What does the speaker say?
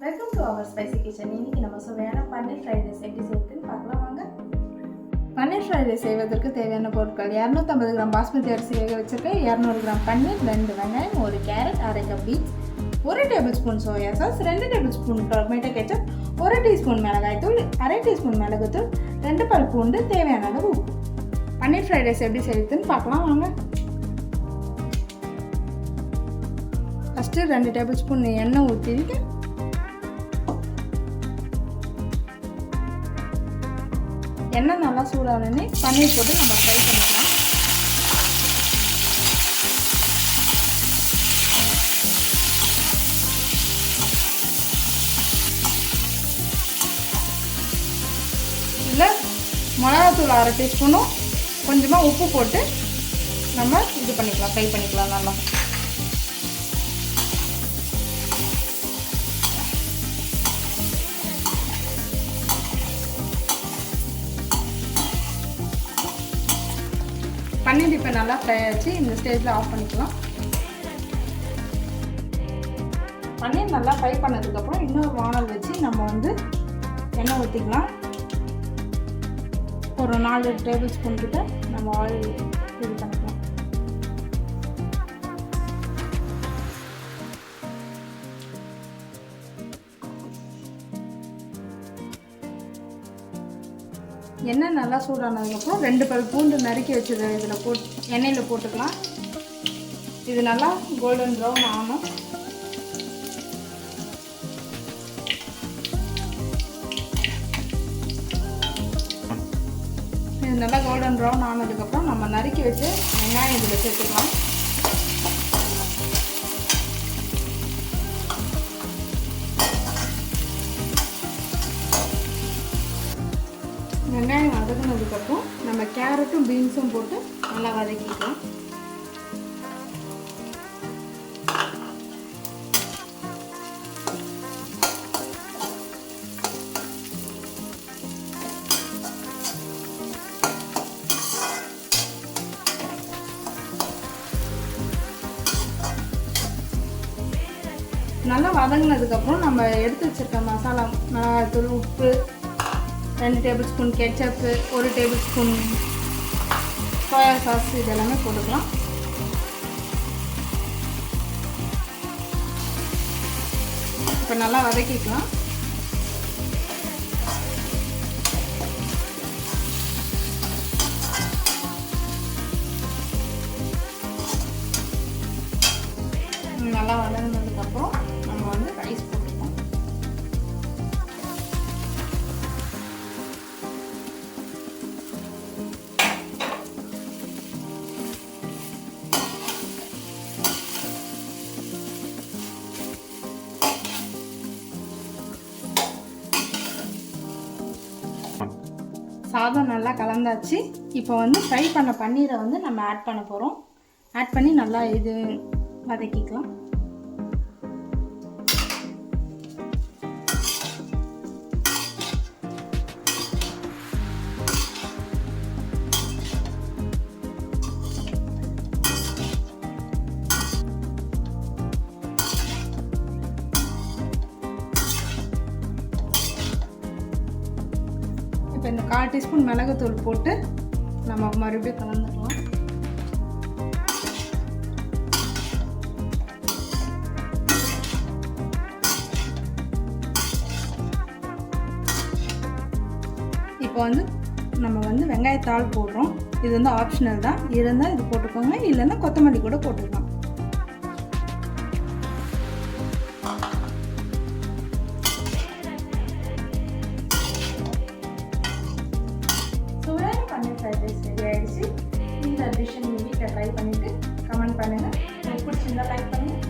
Welcome to our spicy kitchen. இன்றைக்கி நம்ம சுவையான பன்னீர் ஃப்ரைட் ரைஸ் எப்படி செய்யுதுன்னு பார்க்கலாம் வாங்க. பன்னீர் ஃப்ரைட் ரைஸ் செய்வதற்கு தேவையான பொருட்கள்: 250 கிராம் பாஸ்மதி அரிசி வேக வச்சுருக்கேன், 200 கிராம் பன்னீர், 2 வெங்காயம், 1 carrot, 1/2 cup beans, 1 table spoon soya sauce, 2 table spoon tomato ketchup, 1 teaspoon மிளகாய்த்தூள், 1/2 டீஸ்பூன் மிளகுத்தூள், 2 பல் பூண்டு, தேவையான அளவு உப்பு. பன்னீர் ஃப்ரைட் ரைஸ் எப்படி செய்யுதுன்னு பார்க்கலாம் வாங்க. ஃபஸ்ட்டு 2 டேபிள் ஸ்பூன் எண்ணெய் ஊற்றிட்டு எண்ணெய் நல்லா சூடானே பன்னீர் போட்டு நம்ம ஃப்ரை பண்ணிக்கலாம். இல்லை மிளகாத்தூள் 1/2 டீஸ்பூனும் கொஞ்சமாக உப்பு போட்டு நம்ம இது பண்ணிக்கலாம், ஃப்ரை பண்ணிக்கலாம் நல்லா. பன்னீர் இப்போ நல்லா ஃப்ரை ஆச்சு. இந்த ஸ்டேஜில் ஆஃப் பண்ணிக்கலாம். பன்னீர் நல்லா ஃப்ரை பண்ணதுக்கப்புறம் இன்னொரு வானல் வச்சு நம்ம எண்ணெய் ஊற்றிக்கலாம். ஒரு 4 டேபிள் ஸ்பூன் கிட்ட நம்ம ஆயில் இது பண்ணிக்கலாம். எண்ணெய் நல்லா சூடானதுக்கப்புறம் 2 பல் பூண்டு நறுக்கி வச்சதை இதில் எண்ணெயில் போட்டுக்கலாம். இது நல்லா கோல்டன் ப்ரௌன் ஆகணும். இது நல்லா கோல்டன் ப்ரௌன் ஆனதுக்கப்புறம் நம்ம நறுக்கி வச்சு வெங்காயம் இதில் சேர்த்துக்கலாம். வெங்காயம் வதங்கினதுக்கப்புறம் நம்ம கேரட்டும் பீன்ஸும் போட்டு நல்லா வதக்கிக்கலாம். நல்லா வதங்கினதுக்கப்புறம் நம்ம எடுத்து வச்சிருக்க மசாலா, மிளகாய்த்தூள், உப்பு, 2 table spoon ketchup, 1 table spoon soya sauce, இதெல்லாமே போட்டுக்கலாம். இப்போ நல்லா வதக்கிக்கலாம். நல்லா வதங்கினதுக்கப்புறம் நம்ம ரைஸ் போட்டுக்கலாம். சாதம் நல்லா கலந்தாச்சு. இப்போ ஃப்ரை பண்ண பன்னீரை நம்ம ஆட் பண்ண போகிறோம். ஆட் பண்ணி நல்லா இது வதக்கிக்கலாம். இப்போ இந்த 1/4 டீஸ்பூன் மிளகுத்தூள் போட்டு நம்ம மறுபடியும் கலந்துக்கலாம். இப்போ நம்ம வெங்காயத்தாள் போடுறோம். இது ஆப்ஷனல் தான். இருந்தால் இது போட்டுக்கோங்க, இல்லைன்னா கொத்தமல்லி கூட போட்டுக்கலாம். பன்னீர் ஃப்ரைட் ரைஸ் ரெடி ஆகிடுச்சு. இந்த டிஷ்ஷை நீங்கள் வீட்டில் ட்ரை பண்ணிவிட்டு கமெண்ட் பண்ணுங்கள். உங்களுக்கு பிடிச்சிருந்தா லைக் பண்ணுங்கள்.